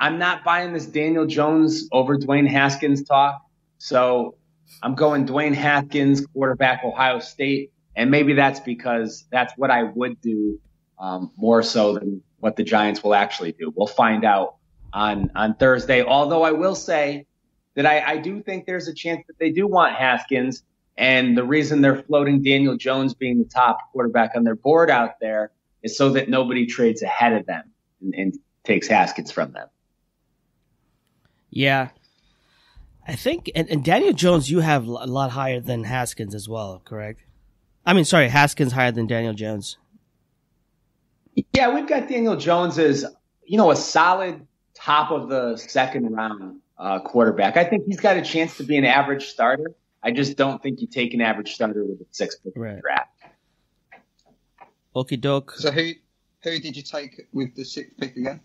I'm not buying this Daniel Jones over Dwayne Haskins talk. So I'm going Dwayne Haskins, quarterback, Ohio State. And maybe that's because that's what I would do more so than what the Giants will actually do. We'll find out on Thursday. Although I will say that I do think there's a chance that they do want Haskins. And the reason they're floating Daniel Jones being the top quarterback on their board out there is so that nobody trades ahead of them and takes Haskins from them. Yeah. I think, and Daniel Jones, you have a lot higher than Haskins as well, correct? I mean, sorry, Haskins higher than Daniel Jones. Yeah, we've got Daniel Jones as, a solid top of the second round quarterback. I think he's got a chance to be an average starter. I just don't think you take an average starter with a 6th pick draft. Okie doke. So who did you take with the 6th pick again?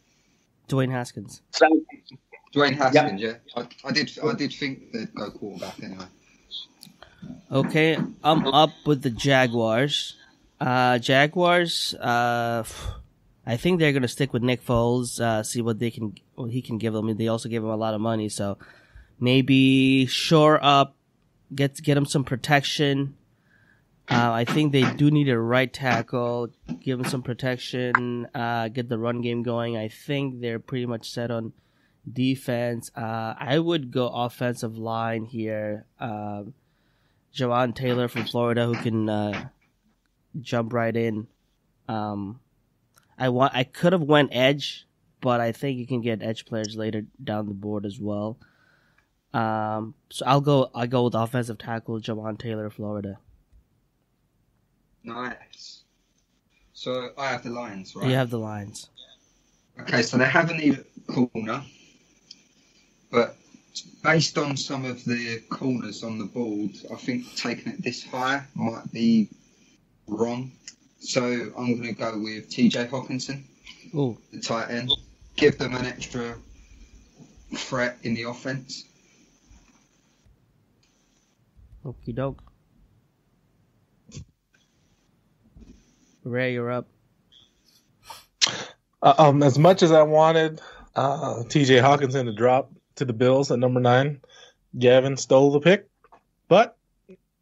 Dwayne Haskins. Dwayne Haskins, yep. Yeah. I did think they'd go quarterback anyway. Okay, I'm up with the Jaguars. I think they're gonna stick with Nick Foles. See what he can give them. They also gave him a lot of money, so maybe shore up, get him some protection. I think they do need a right tackle. Give him some protection. Get the run game going. I think they're pretty much set on defense. I would go offensive line here. Jawan Taylor from Florida, who can jump right in. I could have went edge, but I think you can get edge players later down the board as well. So I'll go with offensive tackle Jawan Taylor, Florida. Nice. So I have the Lions, right? You have the Lions. Okay, so they haven't even corner, but based on some of the corners on the board, I think taking it this high might be wrong. So I'm going to go with TJ Hawkinson, the tight end. Give them an extra threat in the offense. Okie doke. Ray, you're up. As much as I wanted TJ Hawkinson to drop to the Bills at number 9, Gavin stole the pick, but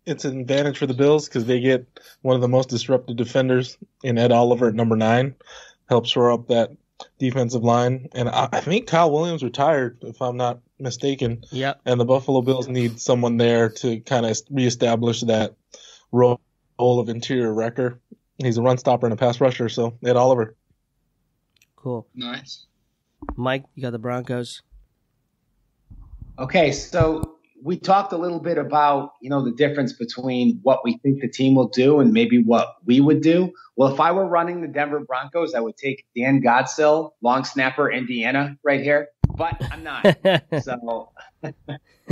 it's an advantage for the Bills because they get one of the most disruptive defenders in Ed Oliver at number 9, helps shore up that defensive line. And I think Kyle Williams retired, if I'm not mistaken. Yep. And the Buffalo Bills need someone there to kind of reestablish that role of interior wrecker. He's a run stopper and a pass rusher, so Ed Oliver. Cool. Nice. Mike, you got the Broncos. Okay, so we talked a little bit about, the difference between what we think the team will do and maybe what we would do. Well, if I were running the Denver Broncos, I would take Dan Godsill, long snapper, Indiana, right here. But I'm not.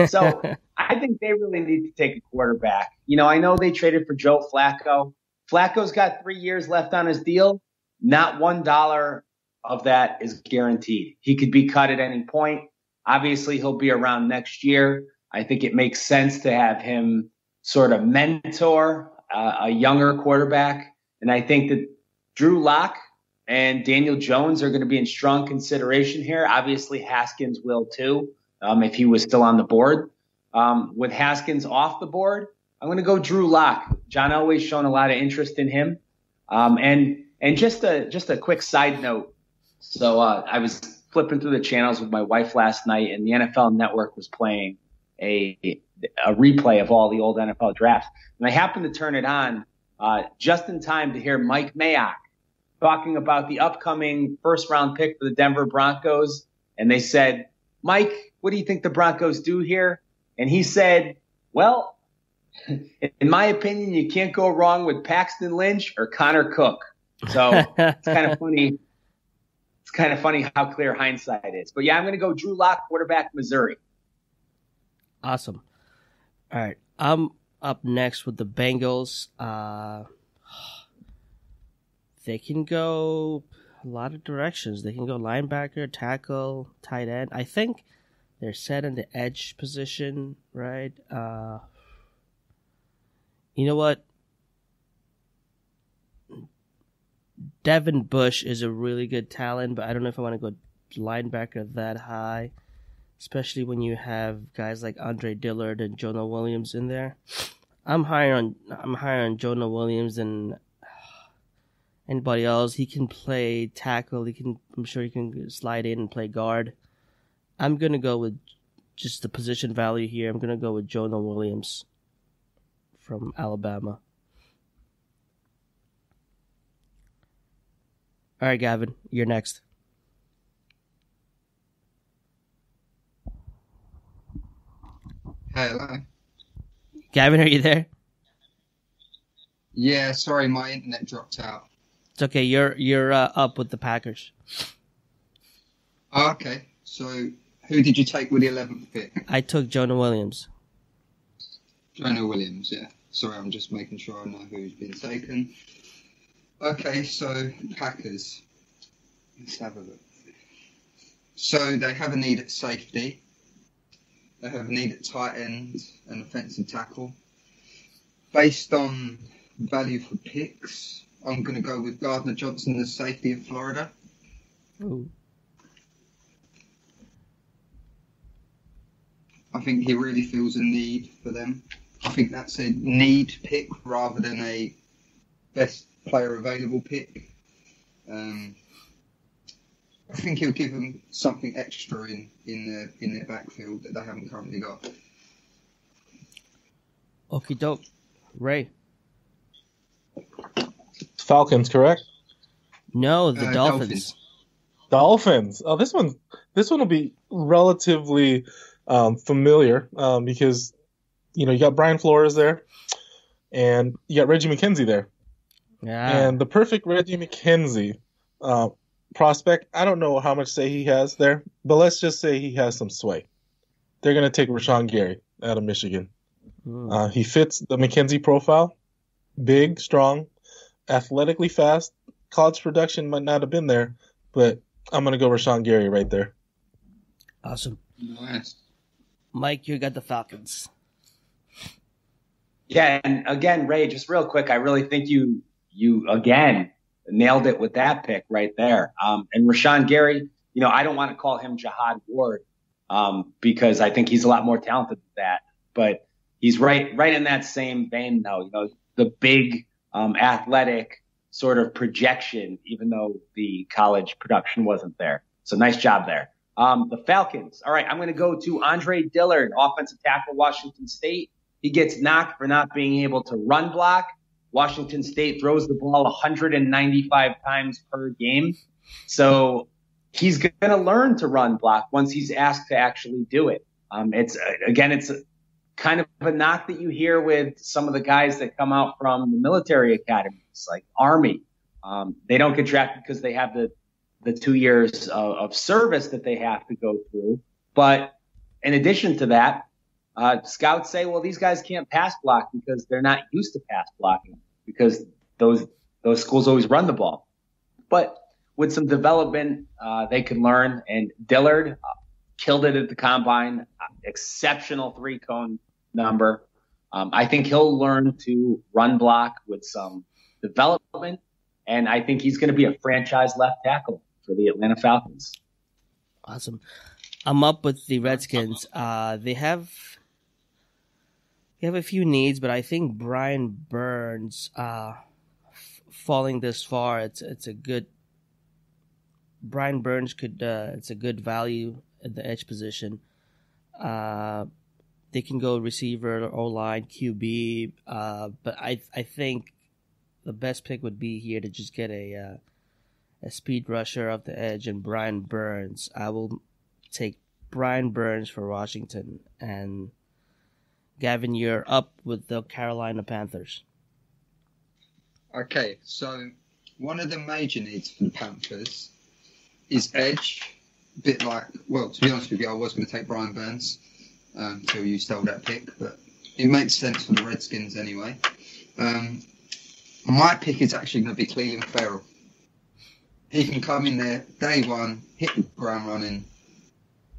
So I think they really need to take a quarterback. I know they traded for Joe Flacco. Flacco's got 3 years left on his deal. Not $1 of that is guaranteed. He could be cut at any point. Obviously, he'll be around next year. I think it makes sense to have him sort of mentor a younger quarterback. And I think that Drew Lock and Daniel Jones are going to be in strong consideration here. Obviously, Haskins will too, if he was still on the board. With Haskins off the board, I'm going to go Drew Lock. John Elway's shown a lot of interest in him. And just a quick side note. So I was flipping through the channels with my wife last night, and the NFL Network was playing a replay of all the old NFL drafts. And I happened to turn it on just in time to hear Mike Mayock talking about the upcoming first-round pick for the Denver Broncos. And they said, Mike, what do you think the Broncos do here? And he said, well, in my opinion, you can't go wrong with Paxton Lynch or Connor Cook. So it's kind of funny. It's kind of funny how clear hindsight is. But, yeah, I'm going to go Drew Lock, quarterback, Missouri. Awesome. All right. I'm up next with the Bengals. They can go a lot of directions. They can go linebacker, tackle, tight end. I think they're set in the edge position, right? You know what? Devin Bush is a really good talent, but I don't know if I want to go linebacker that high, especially when you have guys like Andre Dillard and Jonah Williams in there. I'm higher on Jonah Williams than anybody else. He can play tackle. I'm sure he can slide in and play guard. I'm gonna go with just the position value here. I'm gonna go with Jonah Williams from Alabama. All right, Gavin, you're next. Hello. Gavin, are you there? Yeah, sorry, my internet dropped out. It's okay. You're up with the Packers. Oh, okay, so who did you take with the 11th pick? I took Jonah Williams. Jonah Williams, yeah. Sorry, I'm just making sure I know who's been taken. Okay, so Packers. Let's have a look. So they have a need at safety. They have a need at tight end and offensive tackle. Based on value for picks, I'm going to go with Gardner Johnson, the safety of Florida. Ooh. I think he really feels a need for them. I think that's a need pick rather than a best player available pick. I think he'll give them something extra in their backfield that they haven't currently got. Okie doke. Ray. Falcons, correct? No, the Dolphins. Dolphins. Oh, this one will be relatively familiar because you got Brian Flores there, and you got Reggie McKenzie there. Yeah. And the perfect Reggie McKenzie prospect. I don't know how much say he has there, but let's just say he has some sway. They're going to take Rashawn Gary out of Michigan. He fits the McKenzie profile. Big, strong, athletically fast. College production might not have been there, but I'm going to go Rashawn Gary right there. Awesome. Nice. Mike, you got the Falcons. Yeah, and again, Ray, just real quick, I really think you again nailed it with that pick right there. And Rashawn Gary, I don't want to call him Jihad Ward because I think he's a lot more talented than that. But he's right in that same vein, though. The big athletic sort of projection, even though the college production wasn't there. So nice job there. The Falcons. All right, I'm going to go to Andre Dillard, offensive tackle, Washington State. He gets knocked for not being able to run block. Washington State throws the ball 195 times per game. So he's going to learn to run block once he's asked to actually do it. It's kind of a knock that you hear with some of the guys that come out from the military academies, like Army. They don't get drafted because they have the 2 years of service that they have to go through. But in addition to that, scouts say, well, these guys can't pass block because they're not used to pass blocking because those schools always run the ball. But with some development, they can learn. And Dillard killed it at the combine, exceptional 3-cone number. I think he'll learn to run block with some development, and I think he's going to be a franchise left tackle for the Atlanta Falcons. Awesome. I'm up with the Redskins. They have a few needs, but I think Brian Burns falling this far, it's a good. Brian Burns it's a good value at the edge position. They can go receiver, O-line, QB, but I think the best pick would be here to just get a speed rusher off the edge and Brian Burns. I will take Brian Burns for Washington. And Gavin, you're up with the Carolina Panthers. Okay, so one of the major needs for the Panthers is edge. A bit like, well, to be honest with you, I was going to take Brian Burns until you stole that pick, but it makes sense for the Redskins anyway. My pick is actually going to be Cleveland Ferrell. He can come in there day one, hit the ground running.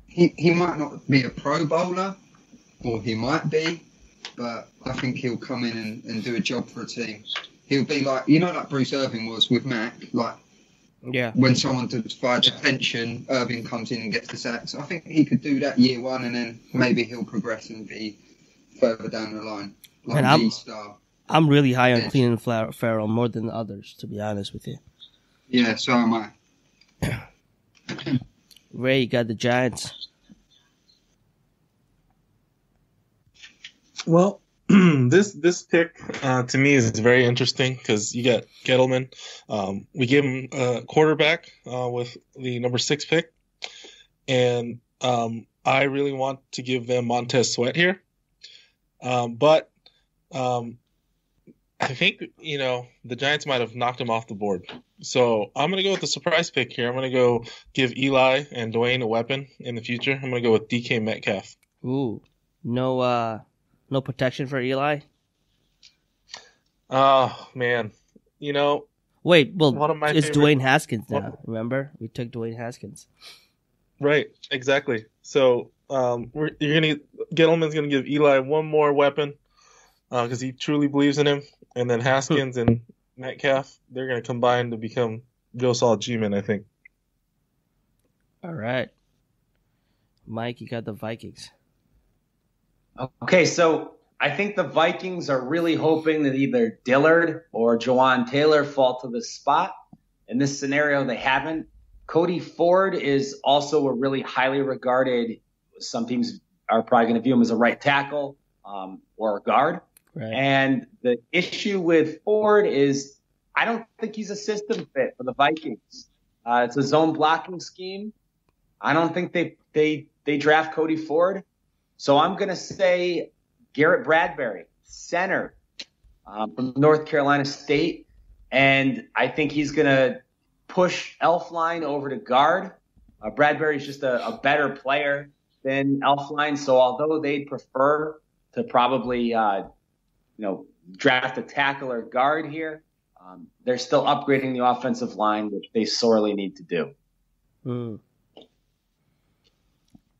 He might not be a pro bowler, or he might be, but I think he'll come in and do a job for a team. He'll be like Bruce Irvin was with Mac, like Yeah. When someone divides attention, Irving comes in and gets the sack. So I think he could do that year one, and then maybe he'll progress and be further down the line. Like And star. I'm really high on Cleveland Farrell more than the others, to be honest with you. Yeah, so am I. Ray, you got the Giants. Well, this pick to me is very interesting because you got Gettleman. We gave him a quarterback with the number 6 pick, and I really want to give them Montez Sweat here, but I think the Giants might have knocked him off the board. So I'm going to go with the surprise pick here. I'm going to go give Eli and Dwayne a weapon in the future. I'm going to go with DK Metcalf. Ooh, no protection for Eli? Oh, man. Wait, well, one of my it's favorite... Dwayne Haskins now. Remember? We took Dwayne Haskins. Right, exactly. So Gettleman's going to give Eli one more weapon because he truly believes in him. And then Haskins and Metcalf, they're going to combine to become Joe Saul G-Man, I think. All right. Mike, you got the Vikings. Okay, so I think the Vikings are really hoping that either Dillard or Jawan Taylor fall to the spot. In this scenario, they haven't. Cody Ford is also a really highly regarded, some teams are probably going to view him as a right tackle or a guard. Right. And the issue with Ford is I don't think he's a system fit for the Vikings. It's a zone blocking scheme. I don't think they draft Cody Ford. So I'm going to say Garrett Bradbury, center from North Carolina State. And I think he's going to push Elflein over to guard. Bradbury's just a better player than Elflein. So although they'd prefer to probably draft a tackle or guard here, they're still upgrading the offensive line, which they sorely need to do. All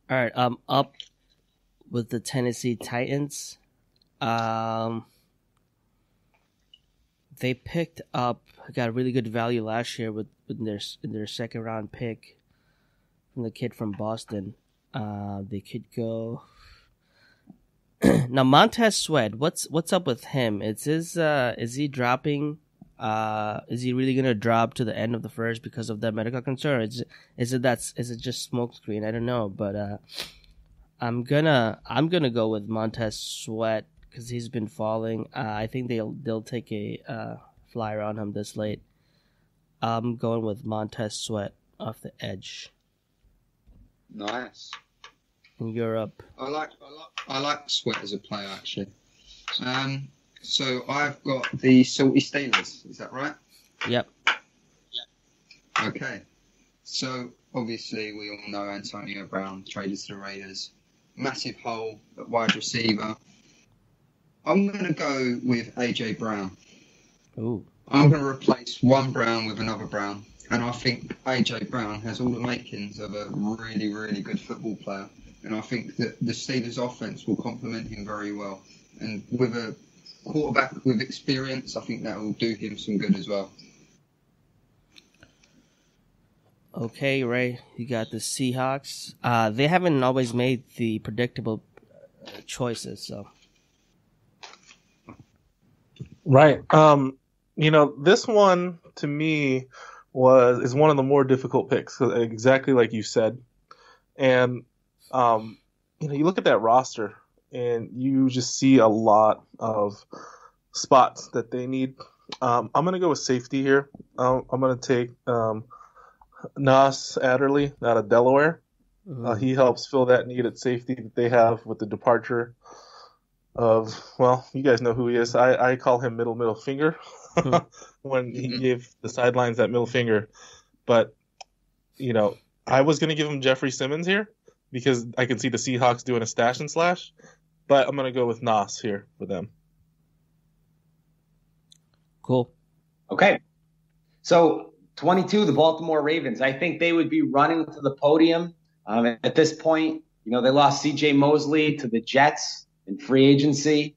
right, up with the Tennessee Titans. They picked up, got a really good value last year with their second round pick from the kid from Boston. They could go. Now Montez Sweat, what's up with him? Is he dropping? Is he really gonna drop to the end of the first because of that medical concern? Is it just smokescreen? I don't know, but I'm gonna go with Montez Sweat because he's been falling. I think they'll take a flyer on him this late. I'm going with Montez Sweat off the edge. Nice. In Europe. I like Sweat as a player actually. So I've got the Salty Steelers. Is that right? Yep. Okay. So obviously we all know Antonio Brown traded to the Raiders. Massive hole at wide receiver. I'm going to go with AJ Brown. Ooh. I'm going to replace one Brown with another Brown. And I think AJ Brown has all the makings of a really, really good football player. And I think that the Steelers' offense will complement him very well. And with a quarterback with experience, I think that will do him some good as well. Okay, Ray, you got the Seahawks. They haven't always made the predictable choices, so. Right. This one to me is one of the more difficult picks, exactly like you said. And you look at that roster and you just see a lot of spots that they need. I'm going to go with safety here. I'm going to take Nas Adderley out of Delaware. Mm-hmm. He helps fill that need at safety that they have with the departure of, well, you guys know who he is. I call him middle finger when he gave the sidelines that middle finger. But, I was going to give him Jeffrey Simmons here because I can see the Seahawks doing a stash and slash. But I'm going to go with Nas here for them. Cool. Okay. So 22, the Baltimore Ravens. I think they would be running to the podium. At this point, they lost C.J. Mosley to the Jets in free agency.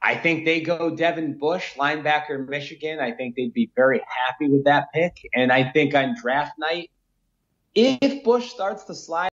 I think they go Devin Bush, linebacker, Michigan. I think they'd be very happy with that pick. And I think on draft night, if Bush starts to slide